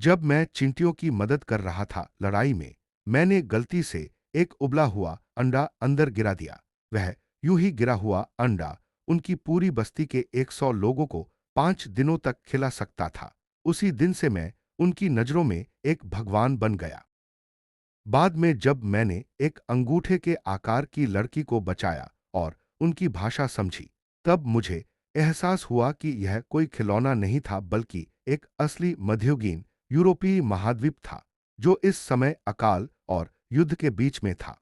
जब मैं चींटियों की मदद कर रहा था लड़ाई में, मैंने गलती से एक उबला हुआ अंडा अंदर गिरा दिया। वह यूं ही गिरा हुआ अंडा उनकी पूरी बस्ती के 100 लोगों को 5 दिनों तक खिला सकता था। उसी दिन से मैं उनकी नजरों में एक भगवान बन गया। बाद में जब मैंने एक अंगूठे के आकार की लड़की को बचाया और उनकी भाषा समझी, तब मुझे एहसास हुआ कि यह कोई खिलौना नहीं था बल्कि एक असली मध्ययुगीन यूरोपीय महाद्वीप था, जो इस समय अकाल और युद्ध के बीच में था।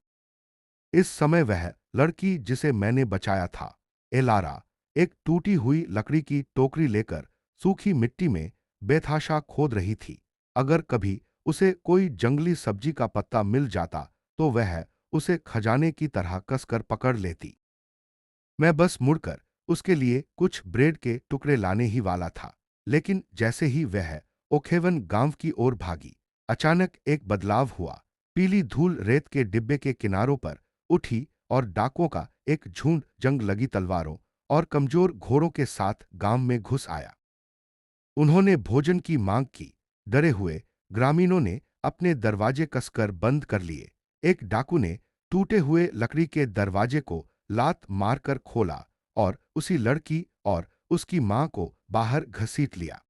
इस समय वह लड़की जिसे मैंने बचाया था, एलारा, एक टूटी हुई लकड़ी की टोकरी लेकर सूखी मिट्टी में बेतहाशा खोद रही थी। अगर कभी उसे कोई जंगली सब्जी का पत्ता मिल जाता तो वह उसे खजाने की तरह कसकर पकड़ लेती। मैं बस मुड़कर उसके लिए कुछ ब्रेड के टुकड़े लाने ही वाला था, लेकिन जैसे ही वह ओखेवन गांव की ओर भागी, अचानक एक बदलाव हुआ। पीली धूल रेत के डिब्बे के किनारों पर उठी और डाकुओं का एक झुंड जंग लगी तलवारों और कमजोर घोड़ों के साथ गांव में घुस आया। उन्होंने भोजन की मांग की। डरे हुए ग्रामीणों ने अपने दरवाजे कसकर बंद कर लिए। एक डाकू ने टूटे हुए लकड़ी के दरवाजे को लात मारकर खोला और उसी लड़की और उसकी मां को बाहर घसीट लिया।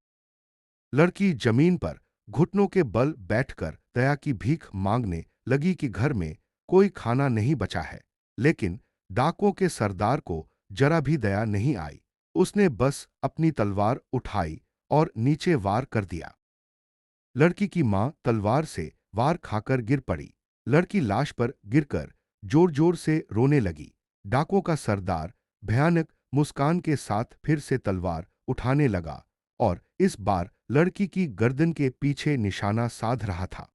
लड़की जमीन पर घुटनों के बल बैठकर दया की भीख मांगने लगी कि घर में कोई खाना नहीं बचा है। लेकिन डाकुओं के सरदार को जरा भी दया नहीं आई। उसने बस अपनी तलवार उठाई और नीचे वार कर दिया। लड़की की मां तलवार से वार खाकर गिर पड़ी। लड़की लाश पर गिरकर जोर जोर से रोने लगी। डाकुओं का सरदार भयानक मुस्कान के साथ फिर से तलवार उठाने लगा और इस बार लड़की की गर्दन के पीछे निशाना साध रहा था।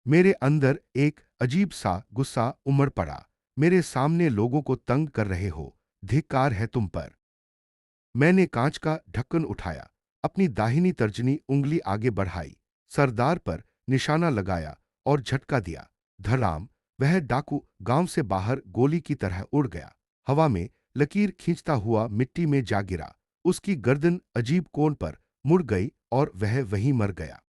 मेरे अंदर एक अजीब सा गुस्सा उमड़ पड़ा। मेरे सामने लोगों को तंग कर रहे हो, धिक्कार है तुम पर। मैंने कांच का ढक्कन उठाया, अपनी दाहिनी तर्जनी उंगली आगे बढ़ाई, सरदार पर निशाना लगाया और झटका दिया। धड़ाम! वह डाकू गांव से बाहर गोली की तरह उड़ गया। हवा में लकीर खींचता हुआ मिट्टी में जा गिरा। उसकी गर्दन अजीब कोण पर मुड़ गई और वह वहीं मर गया।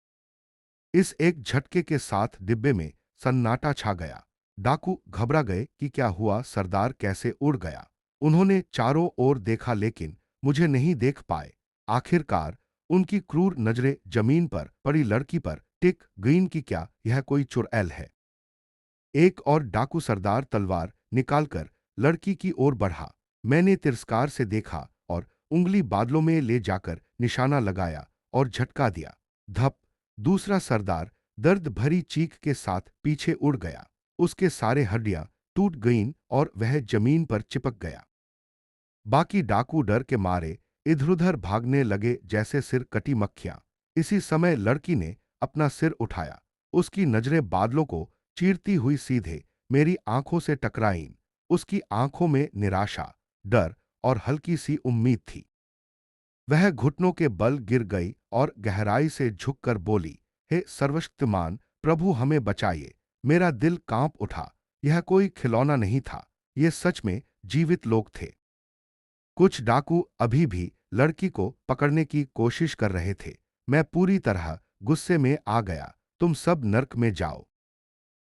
इस एक झटके के साथ डिब्बे में सन्नाटा छा गया। डाकू घबरा गए कि क्या हुआ, सरदार कैसे उड़ गया। उन्होंने चारों ओर देखा लेकिन मुझे नहीं देख पाए। आखिरकार उनकी क्रूर नजरें जमीन पर पड़ी लड़की पर टिक गईं कि क्या यह कोई चुड़ैल है। एक और डाकू सरदार तलवार निकालकर लड़की की ओर बढ़ा। मैंने तिरस्कार से देखा और उंगली बादलों में ले जाकर निशाना लगाया और झटका दिया। धप! दूसरा सरदार दर्द भरी चीख के साथ पीछे उड़ गया। उसके सारे हड्डियां टूट गईं और वह जमीन पर चिपक गया। बाकी डाकू डर के मारे इधर-उधर भागने लगे जैसे सिर कटी मक्खियां। इसी समय लड़की ने अपना सिर उठाया। उसकी नजरें बादलों को चीरती हुई सीधे मेरी आंखों से टकराईं। उसकी आंखों में निराशा, डर और हल्की सी उम्मीद थी। वह घुटनों के बल गिर गई और गहराई से झुककर बोली, हे सर्वशक्तिमान प्रभु, हमें बचाइए। मेरा दिल कांप उठा। यह कोई खिलौना नहीं था, ये सच में जीवित लोग थे। कुछ डाकू अभी भी लड़की को पकड़ने की कोशिश कर रहे थे। मैं पूरी तरह गुस्से में आ गया। तुम सब नर्क में जाओ।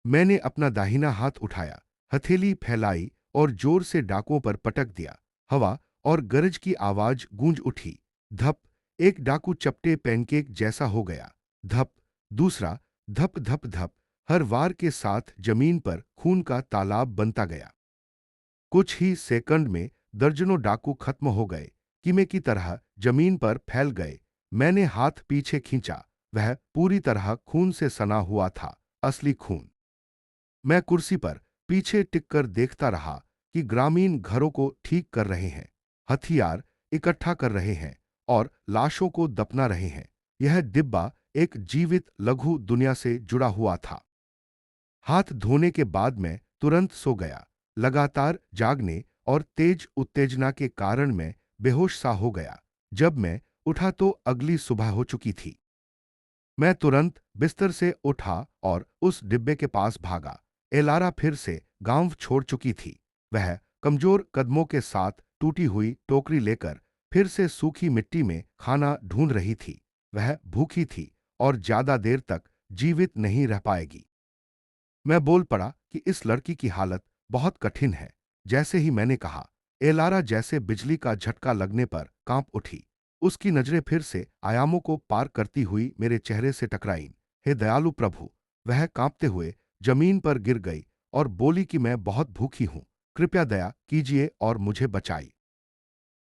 मैंने अपना दाहिना हाथ उठाया, हथेली फैलाई और जोर से डाकुओं पर पटक दिया। हवा और गरज की आवाज गूंज उठी। धप! एक डाकू चपटे पैनकेक जैसा हो गया। धप! दूसरा। धप धप धप! हर वार के साथ जमीन पर खून का तालाब बनता गया। कुछ ही सेकंड में दर्जनों डाकू खत्म हो गए, कीमे की तरह जमीन पर फैल गए। मैंने हाथ पीछे खींचा। वह पूरी तरह खून से सना हुआ था, असली खून। मैं कुर्सी पर पीछे टिककर देखता रहा कि ग्रामीण घरों को ठीक कर रहे हैं, हथियार इकट्ठा कर रहे हैं और लाशों को दफना रहे हैं। यह डिब्बा एक जीवित लघु दुनिया से जुड़ा हुआ था। हाथ धोने के बाद मैं तुरंत सो गया। लगातार जागने और तेज उत्तेजना के कारण मैं बेहोश सा हो गया। जब मैं उठा तो अगली सुबह हो चुकी थी। मैं तुरंत बिस्तर से उठा और उस डिब्बे के पास भागा। एलारा फिर से गांव छोड़ चुकी थी। वह कमजोर कदमों के साथ टूटी हुई टोकरी लेकर फिर से सूखी मिट्टी में खाना ढूंढ रही थी। वह भूखी थी और ज्यादा देर तक जीवित नहीं रह पाएगी। मैं बोल पड़ा कि इस लड़की की हालत बहुत कठिन है। जैसे ही मैंने कहा, एलारा जैसे बिजली का झटका लगने पर कांप उठी। उसकी नजरें फिर से आयामों को पार करती हुई मेरे चेहरे से टकराईं। हे दयालु प्रभु! वह कांपते हुए जमीन पर गिर गई और बोली कि मैं बहुत भूखी हूं, कृपया दया कीजिए और मुझे बचाई।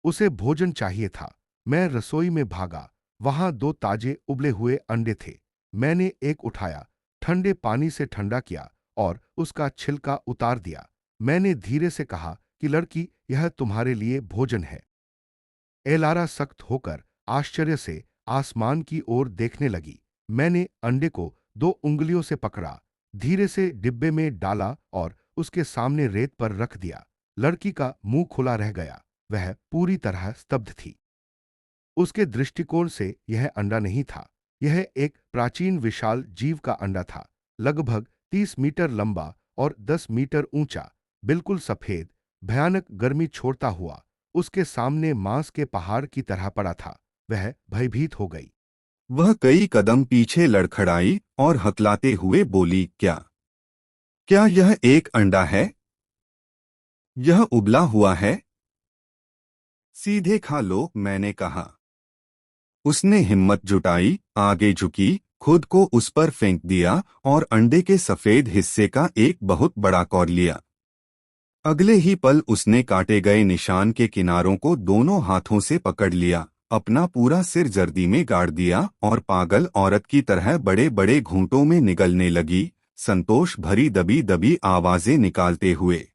उसे भोजन चाहिए था। मैं रसोई में भागा। वहां 2 ताजे उबले हुए अंडे थे। मैंने एक उठाया, ठंडे पानी से ठंडा किया और उसका छिलका उतार दिया। मैंने धीरे से कहा कि लड़की, यह तुम्हारे लिए भोजन है। एलारा सख्त होकर आश्चर्य से आसमान की ओर देखने लगी। मैंने अंडे को 2 उंगलियों से पकड़ा, धीरे से डिब्बे में डाला और उसके सामने रेत पर रख दिया। लड़की का मुंह खुला रह गया। वह पूरी तरह स्तब्ध थी। उसके दृष्टिकोण से यह अंडा नहीं था। यह एक प्राचीन विशाल जीव का अंडा था, लगभग 30 मीटर लंबा और 10 मीटर ऊंचा, बिल्कुल सफेद, भयानक गर्मी छोड़ता हुआ उसके सामने मांस के पहाड़ की तरह पड़ा था। वह भयभीत हो गई। वह कई कदम पीछे लड़खड़ाई और हकलाते हुए बोली, क्या क्या यह एक अंडा है? यह उबला हुआ है? सीधे खा लो, मैंने कहा। उसने हिम्मत जुटाई, आगे झुकी, खुद को उस पर फेंक दिया और अंडे के सफेद हिस्से का एक बहुत बड़ा कौर लिया। अगले ही पल उसने काटे गए निशान के किनारों को दोनों हाथों से पकड़ लिया, अपना पूरा सिर जर्दी में गाड़ दिया और पागल औरत की तरह बड़े बड़े घूंटों में निगलने लगी, संतोष भरी दबी दबी आवाजें निकालते हुए।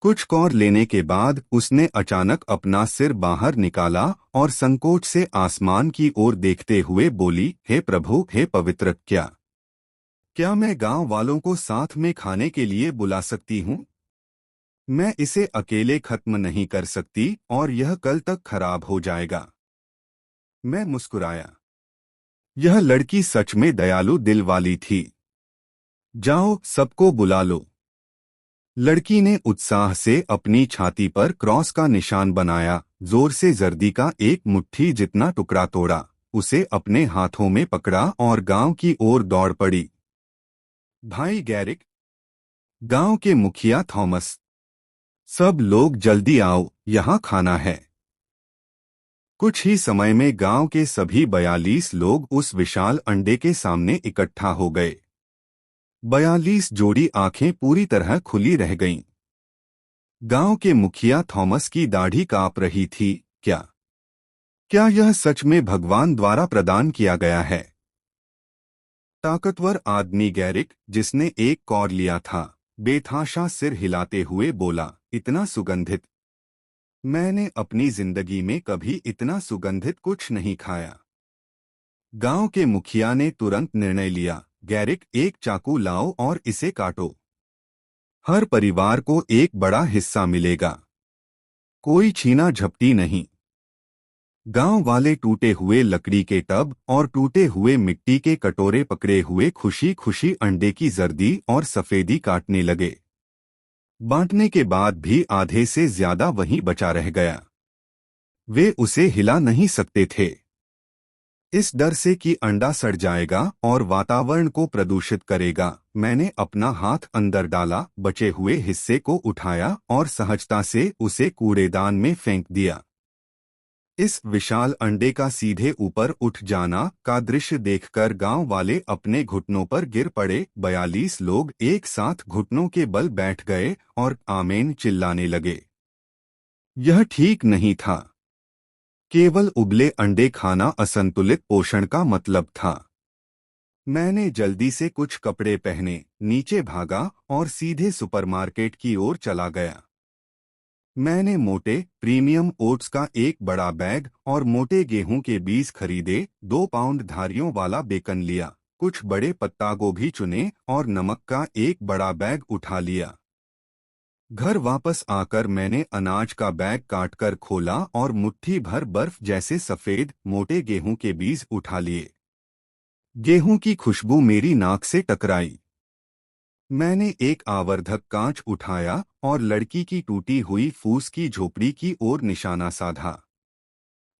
कुछ कौर लेने के बाद उसने अचानक अपना सिर बाहर निकाला और संकोच से आसमान की ओर देखते हुए बोली, हे प्रभु, हे पवित्र, क्या क्या मैं गांव वालों को साथ में खाने के लिए बुला सकती हूँ? मैं इसे अकेले खत्म नहीं कर सकती और यह कल तक खराब हो जाएगा। मैं मुस्कुराया। यह लड़की सच में दयालु दिल वाली थी। जाओ, सबको बुला लो। लड़की ने उत्साह से अपनी छाती पर क्रॉस का निशान बनाया, जोर से जर्दी का एक मुट्ठी जितना टुकड़ा तोड़ा, उसे अपने हाथों में पकड़ा और गांव की ओर दौड़ पड़ी। भाई गैरिक, गांव के मुखिया थॉमस, सब लोग जल्दी आओ, यहाँ खाना है। कुछ ही समय में गांव के सभी 42 लोग उस विशाल अंडे के सामने इकट्ठा हो गए। 42 जोड़ी आंखें पूरी तरह खुली रह गईं। गांव के मुखिया थॉमस की दाढ़ी कांप रही थी। क्या क्या यह सच में भगवान द्वारा प्रदान किया गया है? ताकतवर आदमी गैरिक, जिसने एक कौर लिया था, बेतहाशा सिर हिलाते हुए बोला, इतना सुगंधित! मैंने अपनी जिंदगी में कभी इतना सुगंधित कुछ नहीं खाया। गांव के मुखिया ने तुरंत निर्णय लिया, गैरिक, एक चाकू लाओ और इसे काटो। हर परिवार को एक बड़ा हिस्सा मिलेगा। कोई छीना झपटी नहीं। गांव वाले टूटे हुए लकड़ी के टब और टूटे हुए मिट्टी के कटोरे पकड़े हुए खुशी खुशी अंडे की जर्दी और सफेदी काटने लगे। बांटने के बाद भी आधे से ज्यादा वहीं बचा रह गया। वे उसे हिला नहीं सकते थे, इस डर से कि अंडा सड़ जाएगा और वातावरण को प्रदूषित करेगा। मैंने अपना हाथ अंदर डाला, बचे हुए हिस्से को उठाया और सहजता से उसे कूड़ेदान में फेंक दिया। इस विशाल अंडे का सीधे ऊपर उठ जाना का दृश्य देखकर गांव वाले अपने घुटनों पर गिर पड़े। 42 लोग एक साथ घुटनों के बल बैठ गए और आमीन चिल्लाने लगे। यह ठीक नहीं था। केवल उबले अंडे खाना असंतुलित पोषण का मतलब था। मैंने जल्दी से कुछ कपड़े पहने, नीचे भागा और सीधे सुपरमार्केट की ओर चला गया। मैंने मोटे प्रीमियम ओट्स का एक बड़ा बैग और मोटे गेहूं के बीज खरीदे, 2 पाउंड धारियों वाला बेकन लिया, कुछ बड़े पत्ता गोभी चुने और नमक का एक बड़ा बैग उठा लिया। घर वापस आकर मैंने अनाज का बैग काटकर खोला और मुट्ठी भर बर्फ जैसे सफेद मोटे गेहूं के बीज उठा लिए। गेहूं की खुशबू मेरी नाक से टकराई। मैंने एक आवर्धक कांच उठाया और लड़की की टूटी हुई फूस की झोपड़ी की ओर निशाना साधा।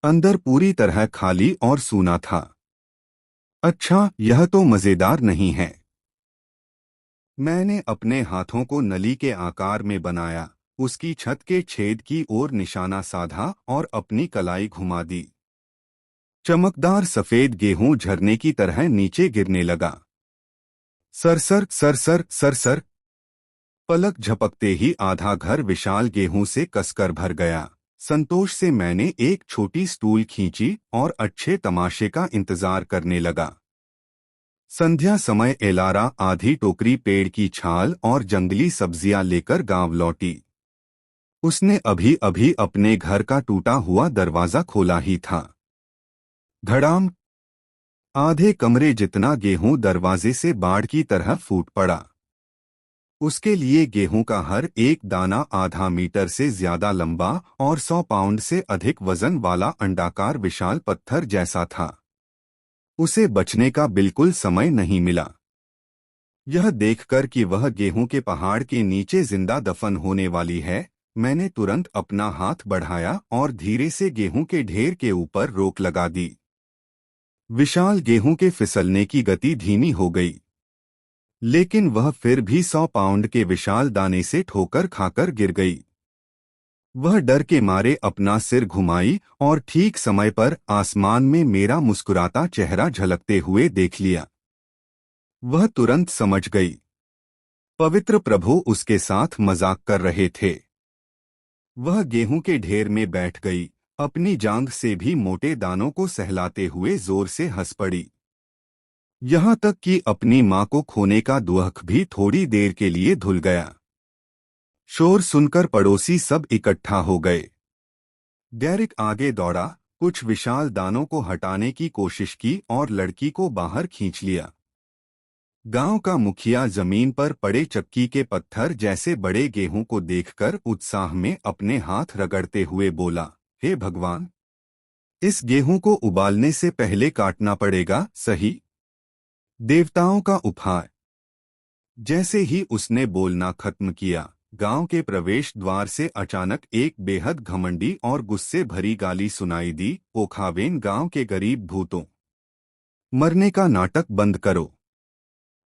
अंदर पूरी तरह खाली और सूना था। अच्छा, यह तो मजेदार नहीं है। मैंने अपने हाथों को नली के आकार में बनाया, उसकी छत के छेद की ओर निशाना साधा और अपनी कलाई घुमा दी। चमकदार सफेद गेहूं झरने की तरह नीचे गिरने लगा। सरसर सरसर सरसर। पलक झपकते ही आधा घर विशाल गेहूं से कसकर भर गया। संतोष से मैंने एक छोटी स्टूल खींची और अच्छे तमाशे का इंतजार करने लगा। संध्या समय एलारा आधी टोकरी पेड़ की छाल और जंगली सब्जियां लेकर गांव लौटी। उसने अभी अभी अपने घर का टूटा हुआ दरवाजा खोला ही था। धड़ाम। आधे कमरे जितना गेहूं दरवाजे से बाढ़ की तरह फूट पड़ा। उसके लिए गेहूं का हर एक दाना आधा मीटर से ज्यादा लंबा और 100 पाउंड से अधिक वजन वाला अंडाकार विशाल पत्थर जैसा था। उसे बचने का बिल्कुल समय नहीं मिला। यह देखकर कि वह गेहूं के पहाड़ के नीचे जिंदा दफन होने वाली है, मैंने तुरंत अपना हाथ बढ़ाया और धीरे से गेहूं के ढेर के ऊपर रोक लगा दी। विशाल गेहूं के फिसलने की गति धीमी हो गई, लेकिन वह फिर भी 100 पाउंड के विशाल दाने से ठोकर खाकर गिर गई। वह डर के मारे अपना सिर घुमाई और ठीक समय पर आसमान में मेरा मुस्कुराता चेहरा झलकते हुए देख लिया। वह तुरंत समझ गई, पवित्र प्रभु उसके साथ मजाक कर रहे थे। वह गेहूं के ढेर में बैठ गई, अपनी जांघ से भी मोटे दानों को सहलाते हुए जोर से हंस पड़ी। यहां तक कि अपनी मां को खोने का दुख भी थोड़ी देर के लिए धुल गया। शोर सुनकर पड़ोसी सब इकट्ठा हो गए। डेरिक आगे दौड़ा, कुछ विशाल दानों को हटाने की कोशिश की और लड़की को बाहर खींच लिया। गांव का मुखिया जमीन पर पड़े चक्की के पत्थर जैसे बड़े गेहूं को देखकर उत्साह में अपने हाथ रगड़ते हुए बोला, हे भगवान, इस गेहूं को उबालने से पहले काटना पड़ेगा, सही? देवताओं का उपहार। जैसे ही उसने बोलना खत्म किया, गांव के प्रवेश द्वार से अचानक एक बेहद घमंडी और गुस्से भरी गाली सुनाई दी, ओखावेन गांव के गरीब भूतों, मरने का नाटक बंद करो,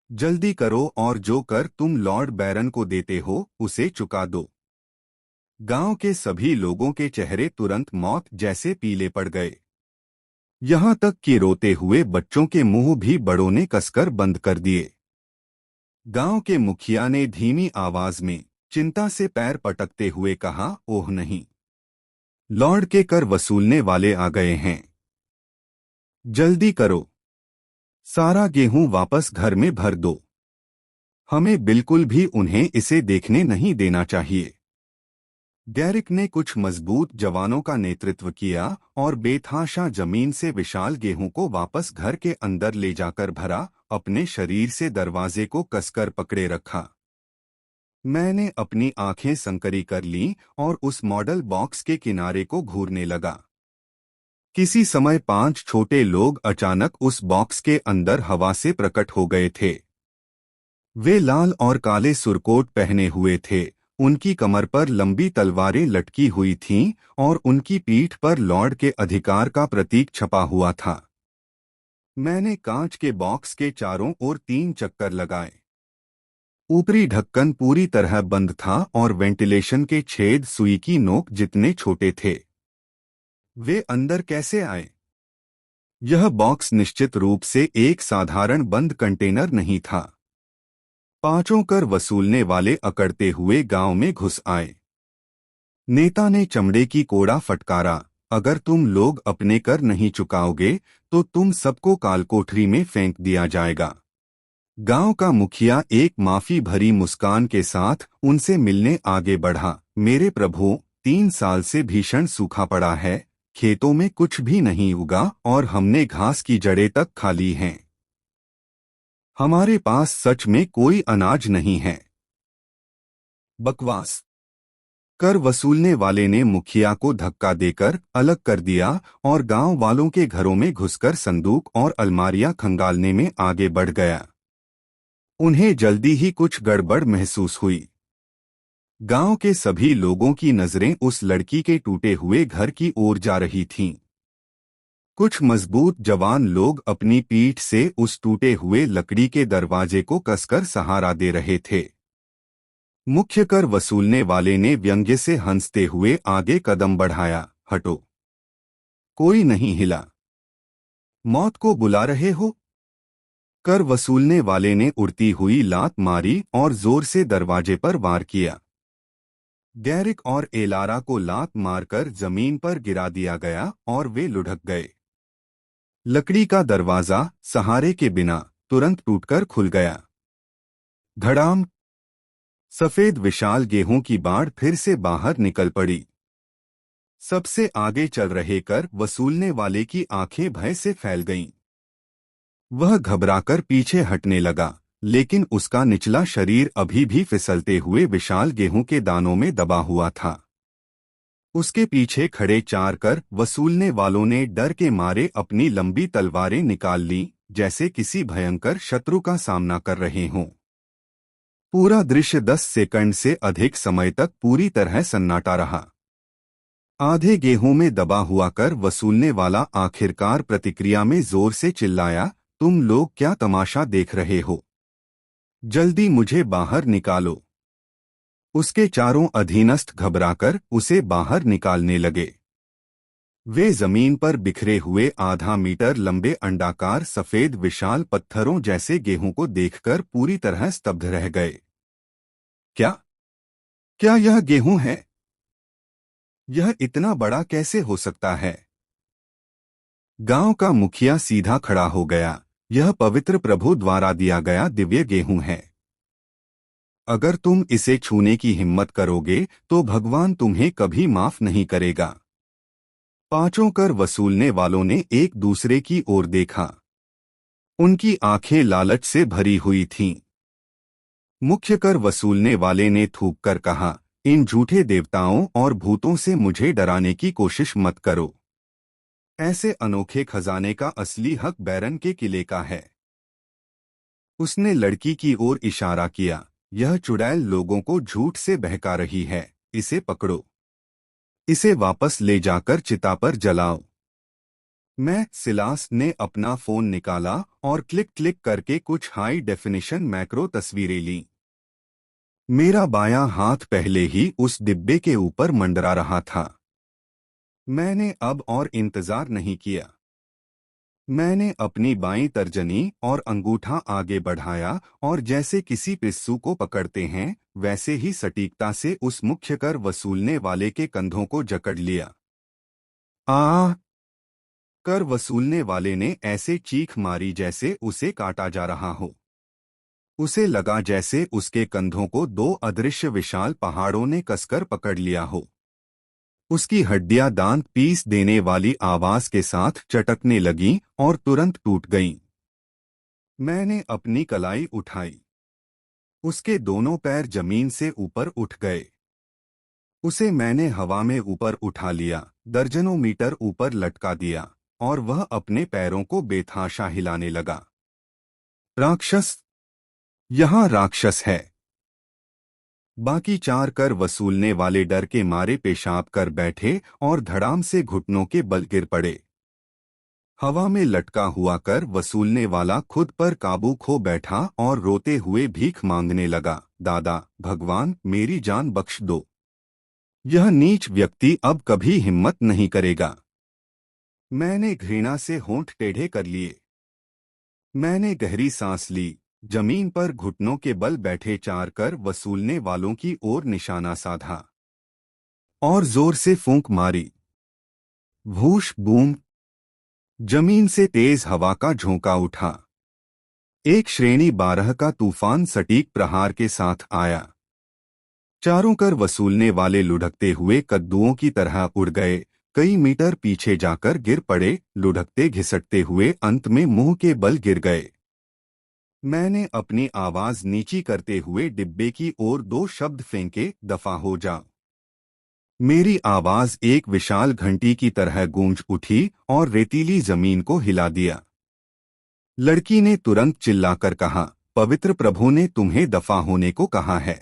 जल्दी करो और जो कर तुम लॉर्ड बैरन को देते हो उसे चुका दो। गांव के सभी लोगों के चेहरे तुरंत मौत जैसे पीले पड़ गए। यहां तक कि रोते हुए बच्चों के मुंह भी बड़ों ने कसकर बंद कर दिए। गांव के मुखिया ने धीमी आवाज में चिंता से पैर पटकते हुए कहा, ओह नहीं, लॉर्ड के कर वसूलने वाले आ गए हैं, जल्दी करो, सारा गेहूं वापस घर में भर दो, हमें बिल्कुल भी उन्हें इसे देखने नहीं देना चाहिए। डेरिक ने कुछ मजबूत जवानों का नेतृत्व किया और बेतहाशा जमीन से विशाल गेहूं को वापस घर के अंदर ले जाकर भरा, अपने शरीर से दरवाजे को कसकर पकड़े रखा। मैंने अपनी आंखें संकरी कर लीं और उस मॉडल बॉक्स के किनारे को घूरने लगा। किसी समय 5 छोटे लोग अचानक उस बॉक्स के अंदर हवा से प्रकट हो गए थे। वे लाल और काले सुरकोट पहने हुए थे, उनकी कमर पर लंबी तलवारें लटकी हुई थीं और उनकी पीठ पर लॉर्ड के अधिकार का प्रतीक छपा हुआ था। मैंने कांच के बॉक्स के चारों ओर 3 चक्कर लगाए। ऊपरी ढक्कन पूरी तरह बंद था और वेंटिलेशन के छेद सुई की नोक जितने छोटे थे। वे अंदर कैसे आए? यह बॉक्स निश्चित रूप से एक साधारण बंद कंटेनर नहीं था। 5 कर वसूलने वाले अकड़ते हुए गांव में घुस आए। नेता ने चमड़े की कोड़ा फटकारा, अगर तुम लोग अपने कर नहीं चुकाओगे तो तुम सबको कालकोठरी में फेंक दिया जाएगा। गांव का मुखिया एक माफी भरी मुस्कान के साथ उनसे मिलने आगे बढ़ा, मेरे प्रभु, 3 साल से भीषण सूखा पड़ा है, खेतों में कुछ भी नहीं उगा और हमने घास की जड़ें तक खा ली हैं। हमारे पास सच में कोई अनाज नहीं है। बकवास। कर वसूलने वाले ने मुखिया को धक्का देकर अलग कर दिया और गांव वालों के घरों में घुसकर संदूक और अलमारियां खंगालने में आगे बढ़ गया। उन्हें जल्दी ही कुछ गड़बड़ महसूस हुई। गांव के सभी लोगों की नजरें उस लड़की के टूटे हुए घर की ओर जा रही थीं। कुछ मजबूत जवान लोग अपनी पीठ से उस टूटे हुए लकड़ी के दरवाजे को कसकर सहारा दे रहे थे। मुख्य कर वसूलने वाले ने व्यंग्य से हंसते हुए आगे कदम बढ़ाया। हटो, कोई नहीं हिला। मौत को बुला रहे हो? कर वसूलने वाले ने उड़ती हुई लात मारी और जोर से दरवाजे पर वार किया। गैरिक और एलारा को लात मारकर जमीन पर गिरा दिया गया और वे लुढ़क गए। लकड़ी का दरवाजा सहारे के बिना तुरंत टूटकर खुल गया। धड़ाम! सफेद विशाल गेहूं की बाढ़ फिर से बाहर निकल पड़ी। सबसे आगे चल रहे कर वसूलने वाले की आंखें भय से फैल गईं। वह घबराकर पीछे हटने लगा, लेकिन उसका निचला शरीर अभी भी फिसलते हुए विशाल गेहूं के दानों में दबा हुआ था। उसके पीछे खड़े 4 कर वसूलने वालों ने डर के मारे अपनी लंबी तलवारें निकाल लीं, जैसे किसी भयंकर शत्रु का सामना कर रहे हों। पूरा दृश्य 10 सेकंड से अधिक समय तक पूरी तरह सन्नाटा रहा। आधे गेहूं में दबा हुआ कर वसूलने वाला आखिरकार प्रतिक्रिया में जोर से चिल्लाया, तुम लोग क्या तमाशा देख रहे हो? जल्दी मुझे बाहर निकालो। उसके चारों अधीनस्थ घबराकर उसे बाहर निकालने लगे। वे जमीन पर बिखरे हुए आधा मीटर लंबे अंडाकार सफेद विशाल पत्थरों जैसे गेहूं को देखकर पूरी तरह स्तब्ध रह गए। क्या क्या यह गेहूं है? यह इतना बड़ा कैसे हो सकता है? गांव का मुखिया सीधा खड़ा हो गया। यह पवित्र प्रभु द्वारा दिया गया दिव्य गेहूं है। अगर तुम इसे छूने की हिम्मत करोगे तो भगवान तुम्हें कभी माफ नहीं करेगा। 5 कर वसूलने वालों ने एक दूसरे की ओर देखा। उनकी आंखें लालच से भरी हुई थीं। मुख्य कर वसूलने वाले ने थूक कर कहा, इन झूठे देवताओं और भूतों से मुझे डराने की कोशिश मत करो। ऐसे अनोखे खजाने का असली हक बैरन के किले का है। उसने लड़की की ओर इशारा किया, यह चुड़ैल लोगों को झूठ से बहका रही है। इसे पकड़ो। इसे वापस ले जाकर चिता पर जलाओ। मैं सिलास ने अपना फोन निकाला और क्लिक क्लिक करके कुछ हाई डेफिनिशन मैक्रो तस्वीरें लीं। मेरा बायां हाथ पहले ही उस डिब्बे के ऊपर मंडरा रहा था। मैंने अब और इंतजार नहीं किया। मैंने अपनी बाईं तर्जनी और अंगूठा आगे बढ़ाया और जैसे किसी पिस्सू को पकड़ते हैं वैसे ही सटीकता से उस मुख्य कर वसूलने वाले के कंधों को जकड़ लिया। आ! कर वसूलने वाले ने ऐसे चीख मारी जैसे उसे काटा जा रहा हो। उसे लगा जैसे उसके कंधों को 2 अदृश्य विशाल पहाड़ों ने कसकर पकड़ लिया हो। उसकी हड्डियां दांत पीस देने वाली आवाज के साथ चटकने लगीं और तुरंत टूट गईं। मैंने अपनी कलाई उठाई। उसके दोनों पैर जमीन से ऊपर उठ गए। उसे मैंने हवा में ऊपर उठा लिया, दर्जनों मीटर ऊपर लटका दिया और वह अपने पैरों को बेतहाशा हिलाने लगा। राक्षस! यहाँ राक्षस है! बाकी 4 कर वसूलने वाले डर के मारे पेशाब कर बैठे और धड़ाम से घुटनों के बल गिर पड़े। हवा में लटका हुआ कर वसूलने वाला खुद पर काबू खो बैठा और रोते हुए भीख मांगने लगा, दादा, भगवान, मेरी जान बख्श दो। यह नीच व्यक्ति अब कभी हिम्मत नहीं करेगा। मैंने घृणा से होंठ टेढ़े कर लिए। मैंने गहरी सांस ली, जमीन पर घुटनों के बल बैठे 4 कर वसूलने वालों की ओर निशाना साधा और जोर से फूंक मारी। भूश बूम! जमीन से तेज हवा का झोंका उठा। एक श्रेणी 12 का तूफान सटीक प्रहार के साथ आया। चारों कर वसूलने वाले लुढ़कते हुए कद्दुओं की तरह उड़ गए, कई मीटर पीछे जाकर गिर पड़े, लुढ़कते घिसटते हुए अंत में मुंह के बल गिर गए। मैंने अपनी आवाज नीची करते हुए डिब्बे की ओर 2 शब्द फेंके, दफा हो जा। मेरी आवाज एक विशाल घंटी की तरह गूंज उठी और रेतीली जमीन को हिला दिया। लड़की ने तुरंत चिल्लाकर कहा, पवित्र प्रभु ने तुम्हें दफा होने को कहा है।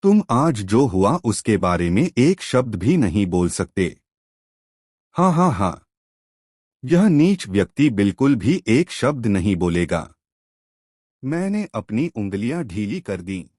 तुम आज जो हुआ उसके बारे में एक शब्द भी नहीं बोल सकते। हाँ हाँ हाँ। यह नीच व्यक्ति बिल्कुल भी एक शब्द नहीं बोलेगा। मैंने अपनी उंगलियां ढीली कर दी।